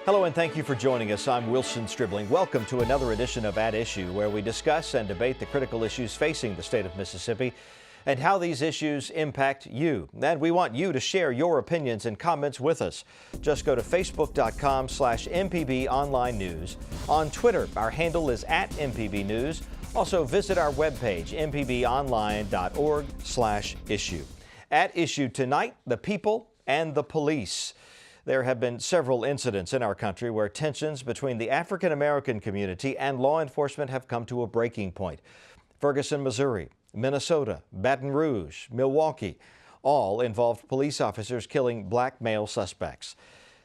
Hello and thank you for joining us. I'm Wilson Stribling. Welcome to another edition of At Issue, where we discuss and debate the critical issues facing the state of Mississippi and how these issues impact you. And we want you to share your opinions and comments with us. Just go to facebook.com/MPB Online News. On Twitter, our handle is @MPB News. Also visit our webpage, mpbonline.org/issue. At Issue tonight, the people and the police. There have been several incidents in our country where tensions between the African American community and law enforcement have come to a breaking point. Ferguson, Missouri, Minnesota, Baton Rouge, Milwaukee, all involved police officers killing black male suspects.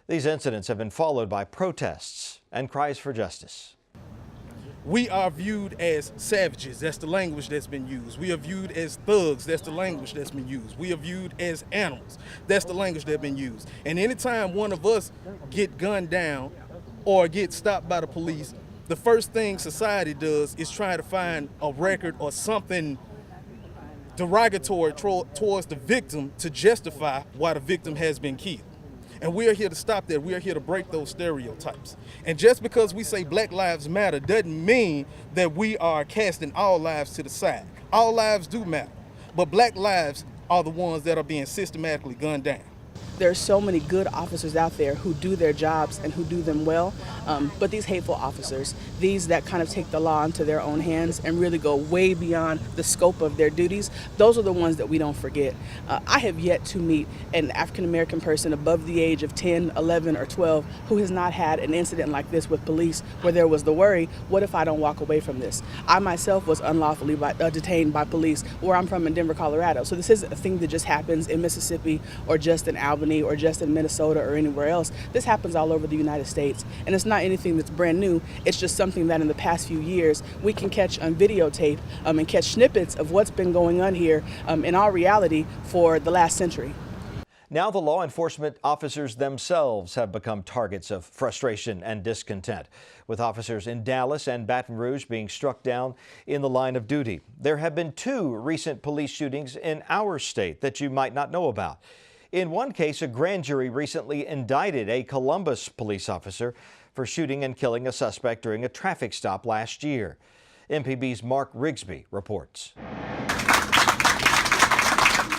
These incidents have been followed by protests and cries for justice. We are viewed as savages. That's the language that's been used. We are viewed as thugs. That's the language that's been used. We are viewed as animals. That's the language that's been used. And anytime one of us get gunned down or get stopped by the police, the first thing society does is try to find a record or something derogatory towards the victim to justify why the victim has been killed. And we are here to stop that. We are here to break those stereotypes. And just because we say Black Lives Matter doesn't mean that we are casting all lives to the side. All lives do matter, but black lives are the ones that are being systematically gunned down. There are so many good officers out there who do their jobs and who do them well, but these hateful officers, these that kind of take the law into their own hands and really go way beyond the scope of their duties, those are the ones that we don't forget. I have yet to meet an African-American person above the age of 10, 11, or 12 who has not had an incident like this with police where there was the worry, what if I don't walk away from this? I myself was unlawfully detained by police where I'm from in Denver, Colorado. So this isn't a thing that just happens in Mississippi or just in Albany or just in Minnesota or anywhere else. This happens all over the United States, and it's not anything that's brand new. It's just something that in the past few years we can catch on videotape and catch snippets of what's been going on here in our reality for the last century. Now the law enforcement officers themselves have become targets of frustration and discontent, with officers in Dallas and Baton Rouge being struck down in the line of duty. There have been 2 recent police shootings in our state that you might not know about. In one case, a grand jury recently indicted a Columbus police officer for shooting and killing a suspect during a traffic stop last year. MPB's Mark Rigsby reports.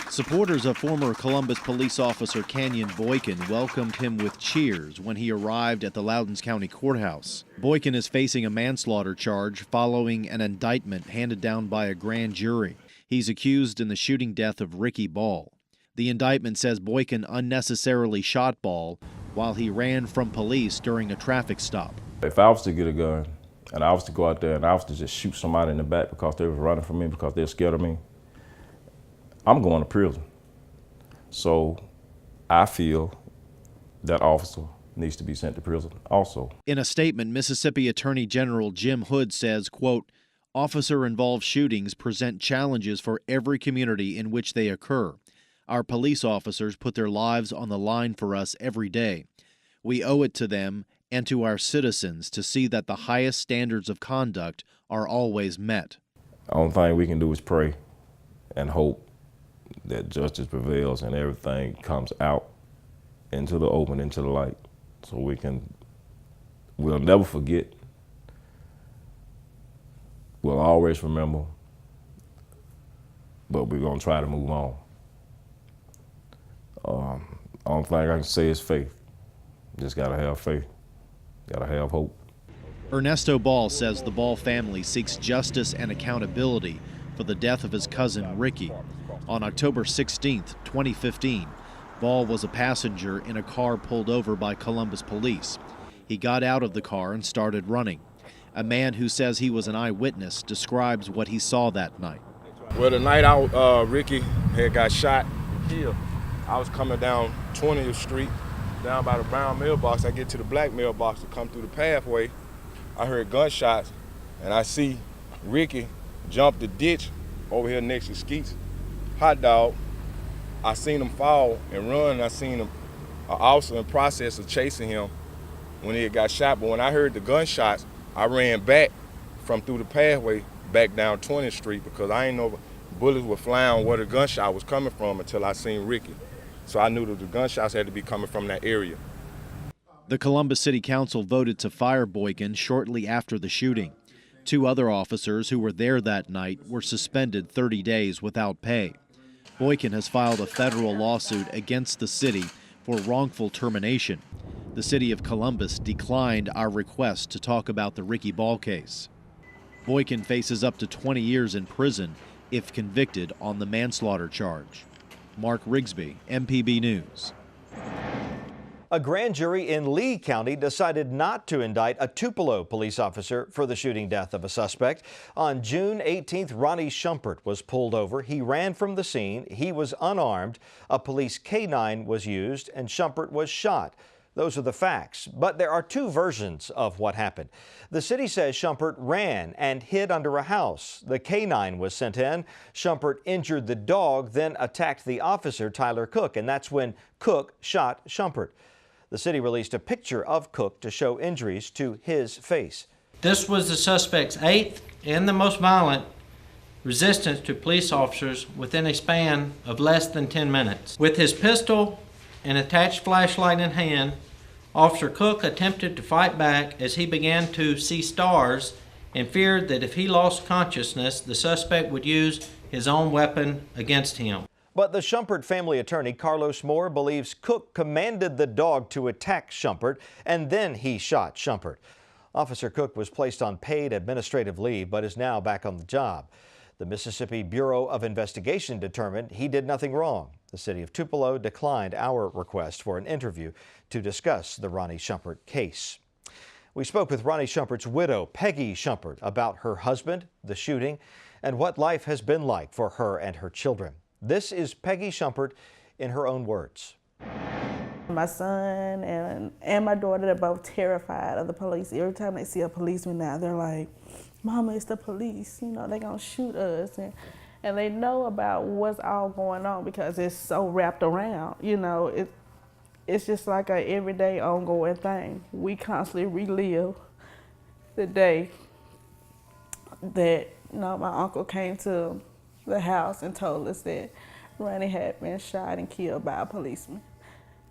Supporters of former Columbus police officer Kenyon Boykin welcomed him with cheers when he arrived at the Loudoun County Courthouse. Boykin is facing a manslaughter charge following an indictment handed down by a grand jury. He's accused in the shooting death of Ricky Ball. The indictment says Boykin unnecessarily shot Ball while he ran from police during a traffic stop. If I was to get a gun and I was to go out there and I was to just shoot somebody in the back because they were running from me, because they're scared of me, I'm going to prison. So I feel that officer needs to be sent to prison also. In a statement, Mississippi Attorney General Jim Hood says, quote, "Officer-involved shootings present challenges for every community in which they occur. Our police officers put their lives on the line for us every day. We owe it to them and to our citizens to see that the highest standards of conduct are always met." The only thing we can do is pray and hope that justice prevails and everything comes out into the open, into the light, so we'll never forget. We'll always remember, but we're gonna try to move on. Only thing I can say is faith. Just gotta have faith, gotta have hope. Ernesto Ball says the Ball family seeks justice and accountability for the death of his cousin Ricky. On October 16, 2015, Ball was a passenger in a car pulled over by Columbus police. He got out of the car and started running. A man who says he was an eyewitness describes what he saw that night. Well, the night out, Ricky had got shot and killed. I was coming down 20th Street, down by the brown mailbox. I get to the black mailbox to come through the pathway. I heard gunshots, and I see Ricky jump the ditch over here next to Skeet's hot dog. I seen him fall and run. I seen him also in process of chasing him when he had got shot. But when I heard the gunshots, I ran back from through the pathway back down 20th Street because I ain't know bullets were flying where the gunshot was coming from until I seen Ricky. So I knew that the gunshots had to be coming from that area. The Columbus City Council voted to fire Boykin shortly after the shooting. 2 other officers who were there that night were suspended 30 days without pay. Boykin has filed a federal lawsuit against the city for wrongful termination. The city of Columbus declined our request to talk about the Ricky Ball case. Boykin faces up to 20 years in prison if convicted on the manslaughter charge. Mark Rigsby, MPB News. A grand jury in Lee County decided not to indict a Tupelo police officer for the shooting death of a suspect. On June 18th, Ronnie Shumpert was pulled over. He ran from the scene. He was unarmed. A police K-9 was used and Shumpert was shot. Those are the facts, but there are 2 versions of what happened. The city says Shumpert ran and hid under a house. The K-9 was sent in. Shumpert injured the dog, then attacked the officer, Tyler Cook, and that's when Cook shot Shumpert. The city released a picture of Cook to show injuries to his face. This was the suspect's 8th and the most violent resistance to police officers within a span of less than 10 minutes. With his pistol and attached flashlight in hand, Officer Cook attempted to fight back as he began to see stars and feared that if he lost consciousness, the suspect would use his own weapon against him. But the Shumpert family attorney, Carlos Moore, believes Cook commanded the dog to attack Shumpert, and then he shot Shumpert. Officer Cook was placed on paid administrative leave, but is now back on the job. The Mississippi Bureau of Investigation determined he did nothing wrong. The city of Tupelo declined our request for an interview to discuss the Ronnie Shumpert case. We spoke with Ronnie Shumpert's widow, Peggy Shumpert, about her husband, the shooting, and what life has been like for her and her children. This is Peggy Shumpert in her own words. My son and my daughter, they're both terrified of the police. Every time they see a policeman now, they're like, Mama, it's the police. You know, they're going to shoot us. And they know about what's all going on because it's so wrapped around. You know, it's just like an everyday ongoing thing. We constantly relive the day that, you know, my uncle came to the house and told us that Ronnie had been shot and killed by a policeman.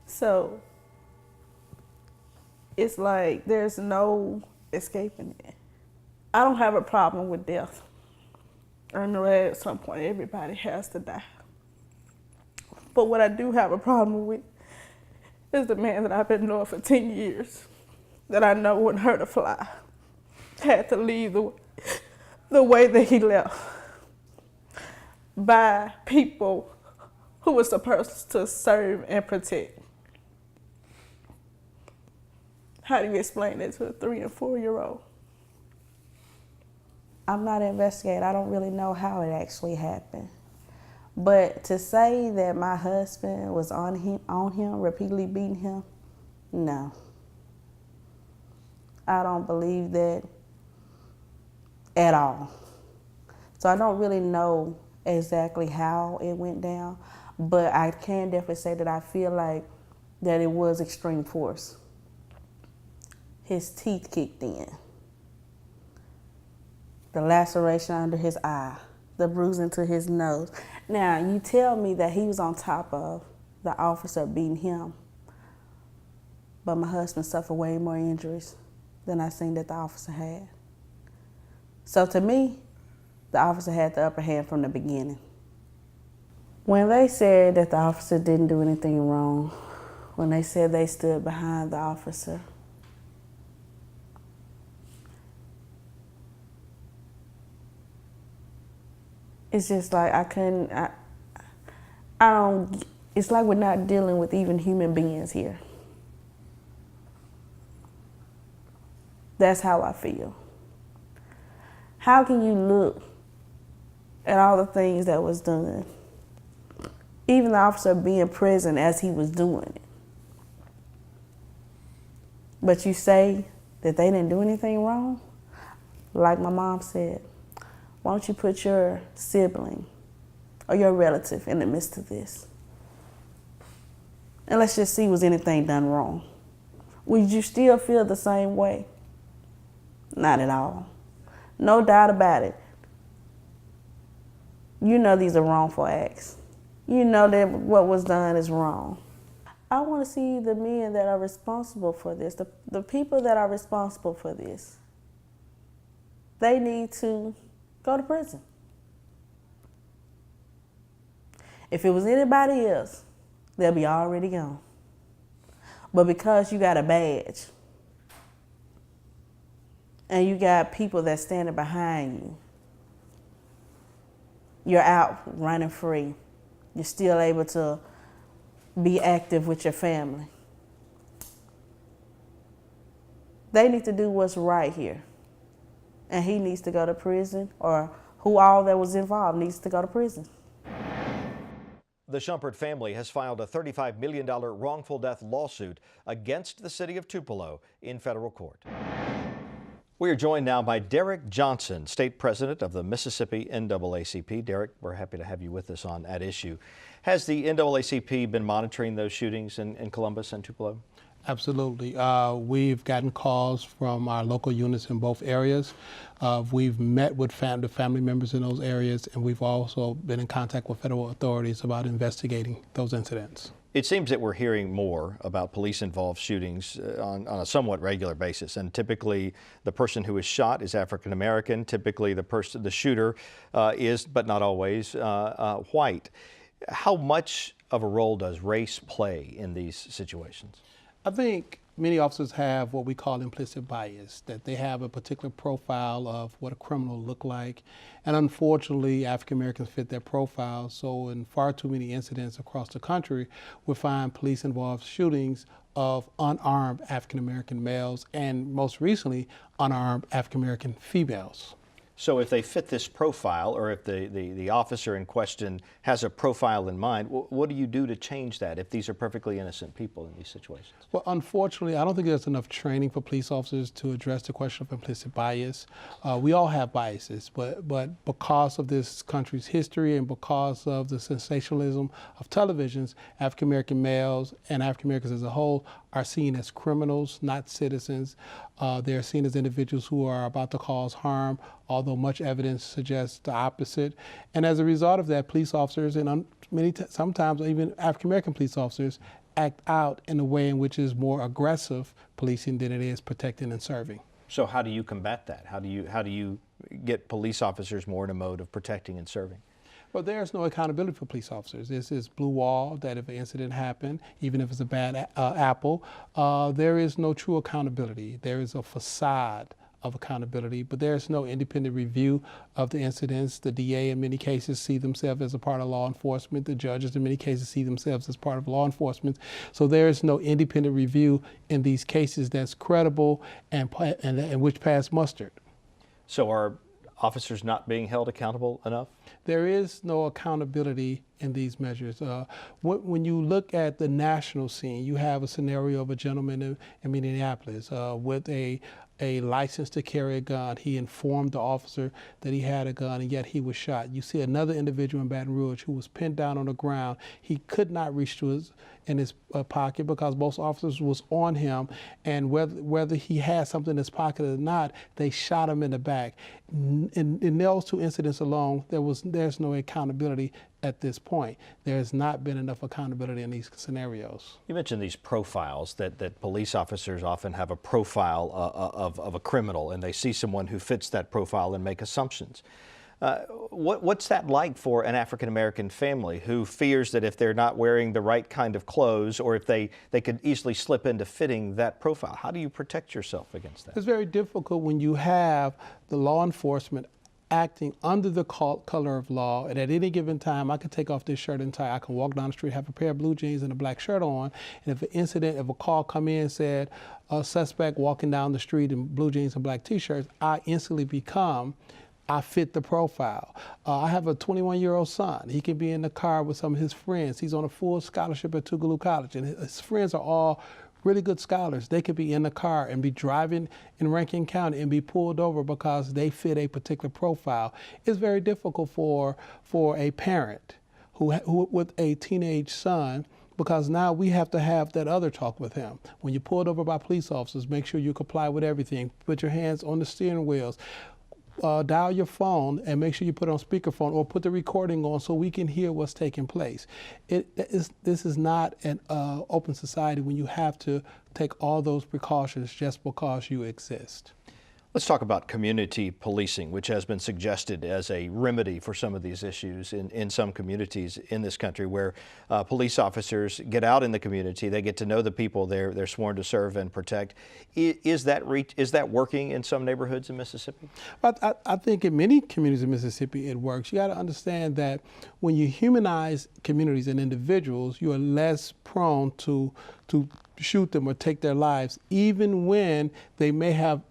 So it's like there's no escaping it. I don't have a problem with death. I know that at some point everybody has to die. But what I do have a problem with is the man that I've been knowing for 10 years, that I know wouldn't hurt a fly, had to leave the way that he left, by people who were supposed to serve and protect. How do you explain that to a 3- and 4-year-old? I'm not an investigator. I don't really know how it actually happened. But to say that my husband was on him, repeatedly beating him, no. I don't believe that at all. So I don't really know exactly how it went down, but I can definitely say that I feel like that it was extreme force. His teeth kicked in. The laceration under his eye, the bruising to his nose. Now, you tell me that he was on top of the officer beating him, but my husband suffered way more injuries than I seen that the officer had. So to me, the officer had the upper hand from the beginning. When they said that the officer didn't do anything wrong, when they said they stood behind the officer, it's just like I don't, it's like we're not dealing with even human beings here. That's how I feel. How can you look at all the things that was done, even the officer being present as he was doing it, but you say that they didn't do anything wrong? Like my mom said, why don't you put your sibling or your relative in the midst of this? And let's just see, was anything done wrong? Would you still feel the same way? Not at all. No doubt about it. You know these are wrongful acts. You know that what was done is wrong. I want to see the men that are responsible for this, the people that are responsible for this. They need to go to prison. If it was anybody else, they'll be already gone. But because you got a badge and you got people that's standing behind you, you're out running free. You're still able to be active with your family. They need to do what's right here. And he needs to go to prison, or who all that was involved needs to go to prison. The Shumpert family has filed a $35 million wrongful death lawsuit against the city of Tupelo in federal court. We are joined now by Derek Johnson, state president of the Mississippi NAACP. Derek, we're happy to have you with us on At Issue. Has the NAACP been monitoring those shootings in Columbus and Tupelo? Absolutely. We've gotten calls from our local units in both areas. We've met with the family members in those areas, and we've also been in contact with federal authorities about investigating those incidents. It seems that we're hearing more about police-involved shootings on a somewhat regular basis, and typically the person who is shot is African American. Typically the shooter is, but not always, white. How much of a role does race play in these situations? I think many officers have what we call implicit bias, that they have a particular profile of what a criminal look like. And unfortunately, African Americans fit that profile. So in far too many incidents across the country, we find police-involved shootings of unarmed African American males and most recently, unarmed African American females. So if they fit this profile, or if the officer in question has a profile in mind, what do you do to change that if these are perfectly innocent people in these situations? Well, unfortunately, I don't think there's enough training for police officers to address the question of implicit bias. We all have biases, but because of this country's history and because of the sensationalism of televisions, African American males and African Americans as a whole are seen as criminals, not citizens. They're seen as individuals who are about to cause harm, although much evidence suggests the opposite. And as a result of that, police officers and sometimes even African American police officers act out in a way in which is more aggressive policing than it is protecting and serving. So how do you combat that? How do you get police officers more in a mode of protecting and serving? Well, there's no accountability for police officers. This is blue wall, that if an incident happened, even if it's a bad apple, there is no true accountability. There is a facade of accountability, but there's no independent review of the incidents. The DA in many cases see themselves as a part of law enforcement. The judges in many cases see themselves as part of law enforcement. So there is no independent review in these cases that's credible and which pass muster. So are officers not being held accountable enough? There is no accountability in these measures. When you look at the national scene, you have a scenario of a gentleman in Minneapolis with a license to carry a gun. He informed the officer that he had a gun, and yet he was shot. You see another individual in Baton Rouge who was pinned down on the ground. He could not reach to in his pocket because both officers was on him, and whether he had something in his pocket or not, they shot him in the back. In those two incidents alone, there's no accountability at this point. There has not been enough accountability in these scenarios. You mentioned these profiles, that police officers often have a profile of a criminal, and they see someone who fits that profile and make assumptions. What's that like for an African American family who fears that if they're not wearing the right kind of clothes, or if they could easily slip into fitting that profile? How do you protect yourself against that? It's very difficult when you have the law enforcement acting under the color of law, and at any given time I could take off this shirt and tie, I can walk down the street, have a pair of blue jeans and a black shirt on, and if a call come in and said a suspect walking down the street in blue jeans and black t-shirts, I instantly I fit the profile. I have a 21-year-old son. He can be in the car with some of his friends. He's on a full scholarship at Tougaloo College, and his friends are all really good scholars. They could be in the car and be driving in Rankin County and be pulled over because they fit a particular profile. It's very difficult for a parent who with a teenage son, because now we have to have that other talk with him. When you're pulled over by police officers, make sure you comply with everything. Put your hands on the steering wheels. dial your phone and make sure you put it on speakerphone or put the recording on so we can hear what's taking place. This is not an open society when you have to take all those precautions just because you exist. Let's talk about community policing, which has been suggested as a remedy for some of these issues in some communities in this country, where police officers get out in the community, they get to know the people they're sworn to serve and protect. Is that working in some neighborhoods in Mississippi? I think in many communities in Mississippi it works. You got to understand that when you humanize communities and individuals, you are less prone to shoot them or take their lives, even when they may have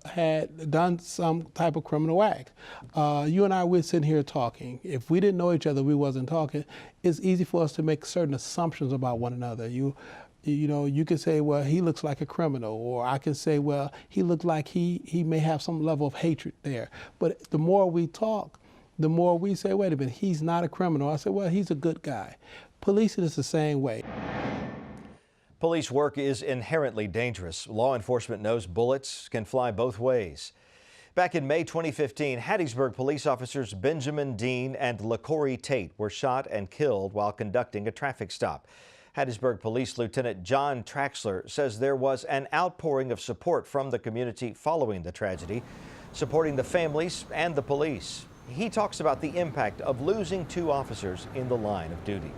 done some type of criminal act. You and I, we're sitting here talking. If we didn't know each other, we wasn't talking. It's easy for us to make certain assumptions about one another. You know, you can say, well, he looks like a criminal, or I can say, well, he looks like he may have some level of hatred there. But the more we talk, the more we say, wait a minute, he's not a criminal. I say, well, he's a good guy. Policing is the same way. Police work is inherently dangerous. Law enforcement knows bullets can fly both ways. Back in May 2015, Hattiesburg police officers Benjamin Dean and LaCorey Tate were shot and killed while conducting a traffic stop. Hattiesburg Police Lieutenant John Traxler says there was an outpouring of support from the community following the tragedy, supporting the families and the police. He talks about the impact of losing 2 officers in the line of duty.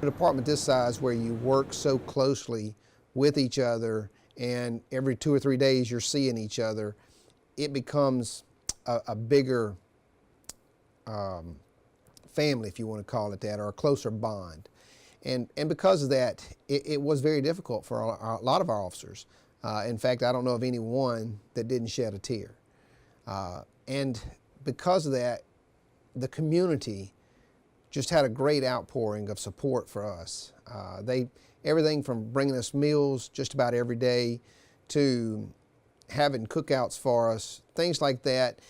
A department this size, where you work so closely with each other and every 2 or 3 days you're seeing each other, it becomes a bigger family, if you want to call it that, or a closer bond. And because of that, it was very difficult for a lot of our officers. In fact, I don't know of any one that didn't shed a tear. And because of that, the community just had a great outpouring of support for us. Everything from bringing us meals just about every day to having cookouts for us, things like that.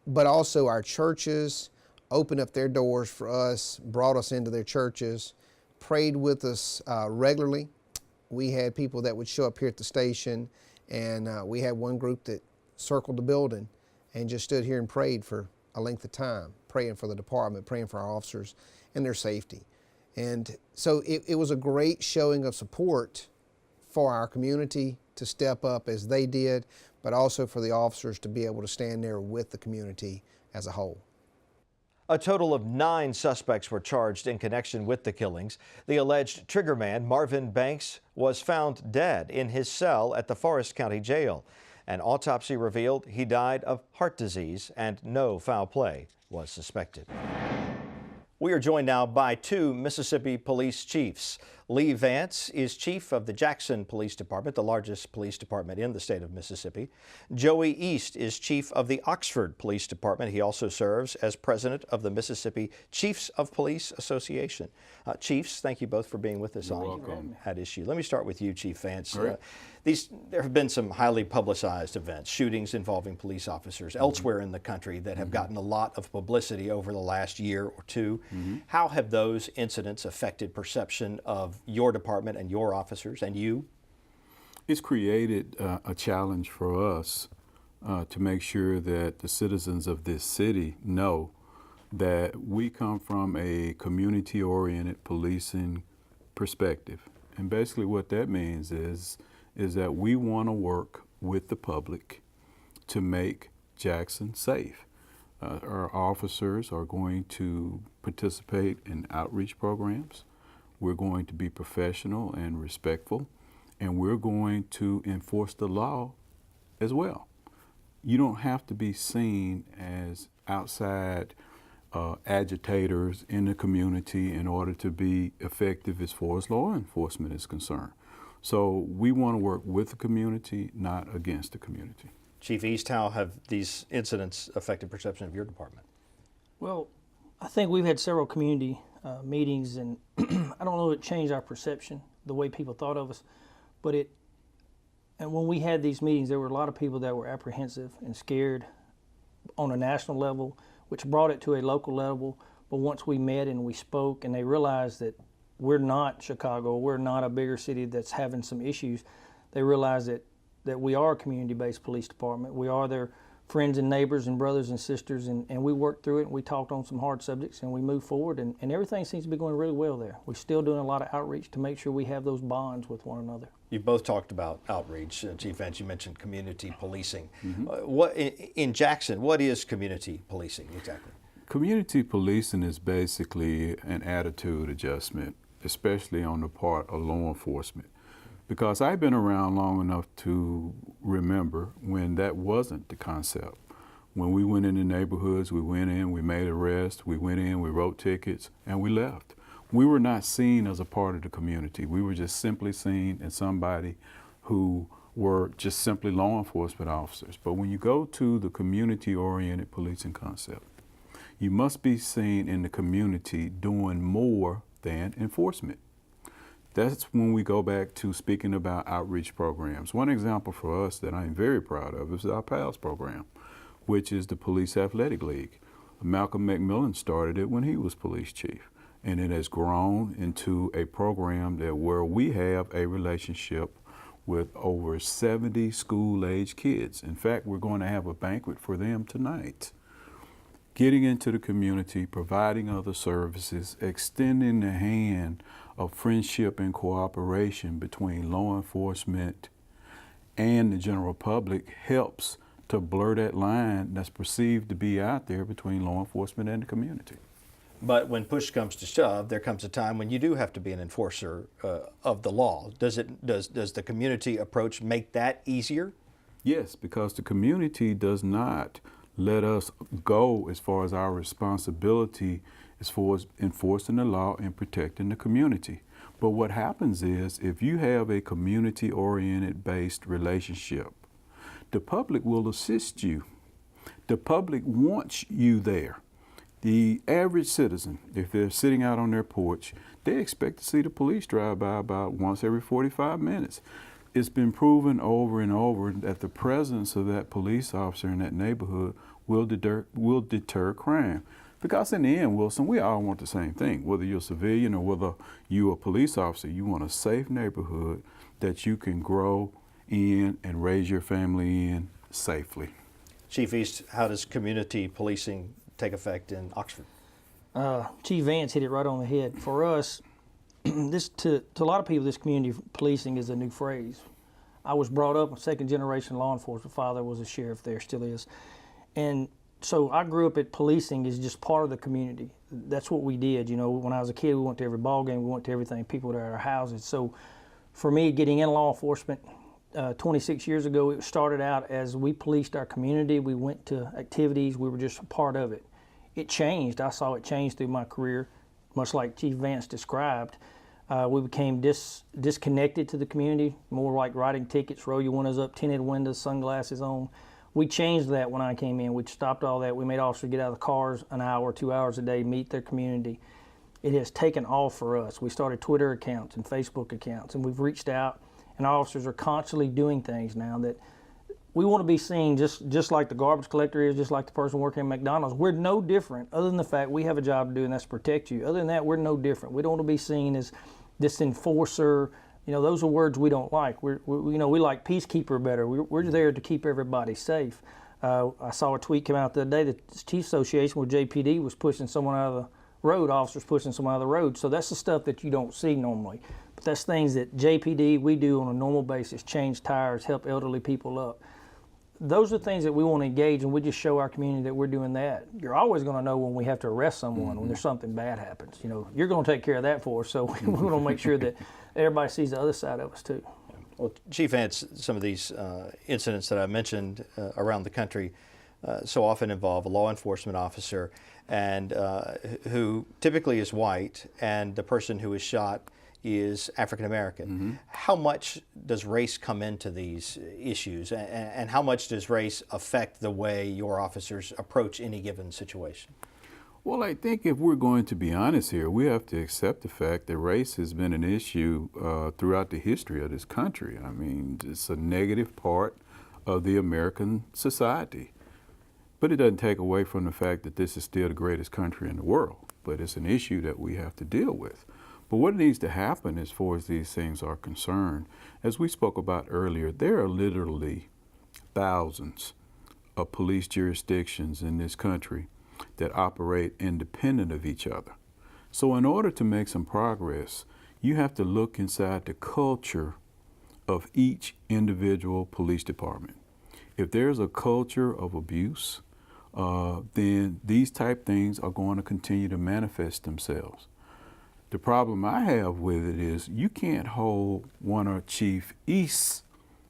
But also our churches opened up their doors for us, brought us into their churches, prayed with us regularly. We had people that would show up here at the station, and we had one group that circled the building and just stood here and prayed for a length of time, praying for the department, praying for our officers and their safety. And so it was a great showing of support for our community to step up as they did, but also for the officers to be able to stand there with the community as a whole. A total of 9 suspects were charged in connection with the killings. The alleged triggerman, Marvin Banks, was found dead in his cell at the Forest County Jail. An autopsy revealed he died of heart disease and no foul play was suspected. We are joined now by 2 Mississippi police chiefs. Lee Vance is chief of the Jackson Police Department, the largest police department in the state of Mississippi. Joey East is chief of the Oxford Police Department. He also serves as president of the Mississippi Chiefs of Police Association. Chiefs, thank you both for being with us on At Issue. Let me start with you, Chief Vance. Right. There have been some highly publicized events, shootings involving police officers elsewhere in the country that have gotten a lot of publicity over the last year or 2. How have those incidents affected perception of your department and your officers and you? It's created a challenge for us to make sure that the citizens of this city know that we come from a community-oriented policing perspective. And basically what that means is that we want to work with the public to make Jackson safe. Our officers are going to participate in outreach programs. We're going to be professional and respectful, and we're going to enforce the law as well. You don't have to be seen as outside agitators in the community in order to be effective as far as law enforcement is concerned. So we want to work with the community, not against the community. Chief East, how have these incidents affected perception of your department? Well, I think we've had several community meetings, and I don't know if it changed our perception, the way people thought of us, but and when we had these meetings, there were a lot of people that were apprehensive and scared on a national level, which brought it to a local level. But once we met and we spoke and they realized that we're not Chicago, we're not a bigger city that's having some issues, they realized that we are a community-based police department. We are their friends and neighbors and brothers and sisters, and we worked through it, and we talked on some hard subjects, and we moved forward, and everything seems to be going really well there. We're still doing a lot of outreach to make sure we have those bonds with one another. You both talked about outreach. Chief Vance, you mentioned community policing. What in Jackson, what is community policing exactly? Community policing is basically an attitude adjustment, especially on the part of law enforcement. Because I've been around long enough to remember when that wasn't the concept. When we went into neighborhoods, we went in, we made arrests, we went in, we wrote tickets, and we left. We were not seen as a part of the community. We were just simply seen as somebody who were just simply law enforcement officers. But when you go to the community-oriented policing concept, you must be seen in the community doing more than enforcement. That's when we go back to speaking about outreach programs. One example for us that I'm very proud of is our PALS program, which is the Police Athletic League. Malcolm McMillan started it when he was police chief, and it has grown into a program where we have a relationship with over 70 school-age kids. In fact, we're going to have a banquet for them tonight. Getting into the community, providing other services, extending the hand of friendship and cooperation between law enforcement and the general public helps to blur that line that's perceived to be out there between law enforcement and the community. But when push comes to shove, there comes a time when you do have to be an enforcer of the law. Does the community approach make that easier? Yes, because the community does not let us go as far as our responsibility as far as enforcing the law and protecting the community. But what happens is, if you have a community-oriented based relationship, the public will assist you. The public wants you there. The average citizen, if they're sitting out on their porch, they expect to see the police drive by about once every 45 minutes. It's been proven over and over that the presence of that police officer in that neighborhood will deter crime. Because in the end, Wilson, we all want the same thing. Whether you're a civilian or whether you're a police officer, you want a safe neighborhood that you can grow in and raise your family in safely. Chief East, how does community policing take effect in Oxford? Chief Vance hit it right on the head. For us, to a lot of people, this community policing is a new phrase. I was brought up a second-generation law enforcement. Father was a sheriff there, still is. And so I grew up at policing is just part of the community. That's what we did. You know, when I was a kid, we went to every ball game, we went to everything, people were at our houses. So for me, getting in law enforcement 26 years ago, it started out as we policed our community. We went to activities, we were just a part of it. It changed. I saw it change through my career, much like Chief Vance described. We became disconnected to the community, more like writing tickets, roll your windows up, tinted windows, sunglasses on. We changed that when I came in. We stopped all that. We made officers get out of the cars an hour, 2 hours a day, meet their community. It has taken off for us. We started Twitter accounts and Facebook accounts, and we've reached out, and our officers are constantly doing things now that we want to be seen just like the garbage collector is, just like the person working at McDonald's. We're no different, other than the fact we have a job to do, and that's protect you. Other than that, we're no different. We don't want to be seen as this enforcer. You know, those are words we don't like. We like peacekeeper better. We're there to keep everybody safe. I saw a tweet come out the other day that the Chiefs Association where JPD was pushing someone out of the road, officers pushing someone out of the road. So that's the stuff that you don't see normally. But that's things that JPD, we do on a normal basis, change tires, help elderly people up. Those are things that we want to engage, and we just show our community that we're doing that. You're always going to know when we have to arrest someone, when there's something bad happens. You know, you're going to take care of that for us, so we want to make sure that everybody sees the other side of us too. Well, Chief Vance, some of these incidents that I mentioned around the country so often involve a law enforcement officer and who typically is white, and the person who is shot is African American. Mm-hmm. How much does race come into these issues, and how much does race affect the way your officers approach any given situation? Well, I think if we're going to be honest here, we have to accept the fact that race has been an issue throughout the history of this country. I mean, it's a negative part of the American society. But it doesn't take away from the fact that this is still the greatest country in the world. But it's an issue that we have to deal with. But what needs to happen as far as these things are concerned, as we spoke about earlier, there are literally thousands of police jurisdictions in this country that operate independent of each other. So in order to make some progress, you have to look inside the culture of each individual police department. If there's a culture of abuse, then these type things are going to continue to manifest themselves. The problem I have with it is you can't hold one of Chief East's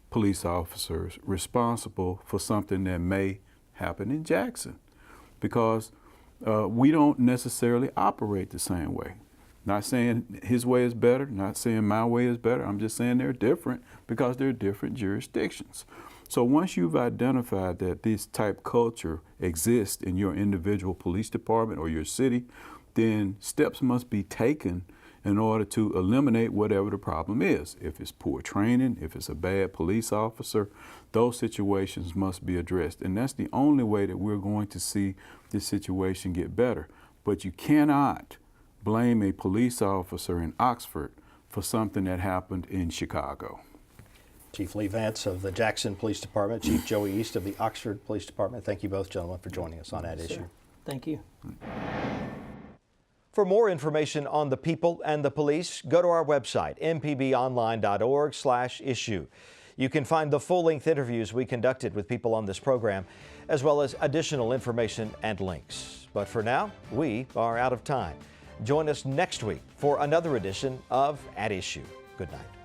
police officers responsible for something that may happen in Jackson, because we don't necessarily operate the same way. Not saying his way is better, not saying my way is better. I'm just saying they're different because they're different jurisdictions. So once you've identified that this type culture exists in your individual police department or your city, then steps must be taken in order to eliminate whatever the problem is. If it's poor training, if it's a bad police officer, those situations must be addressed. And that's the only way that we're going to see this situation get better. But you cannot blame a police officer in Oxford for something that happened in Chicago. Chief Lee Vance of the Jackson Police Department, Chief Joey East of the Oxford Police Department. Thank you both, gentlemen, for joining us on that issue. Thank you. For more information on the people and the police, go to our website, mpbonline.org/issue. You can find the full-length interviews we conducted with people on this program, as well as additional information and links. But for now, we are out of time. Join us next week for another edition of At Issue. Good night.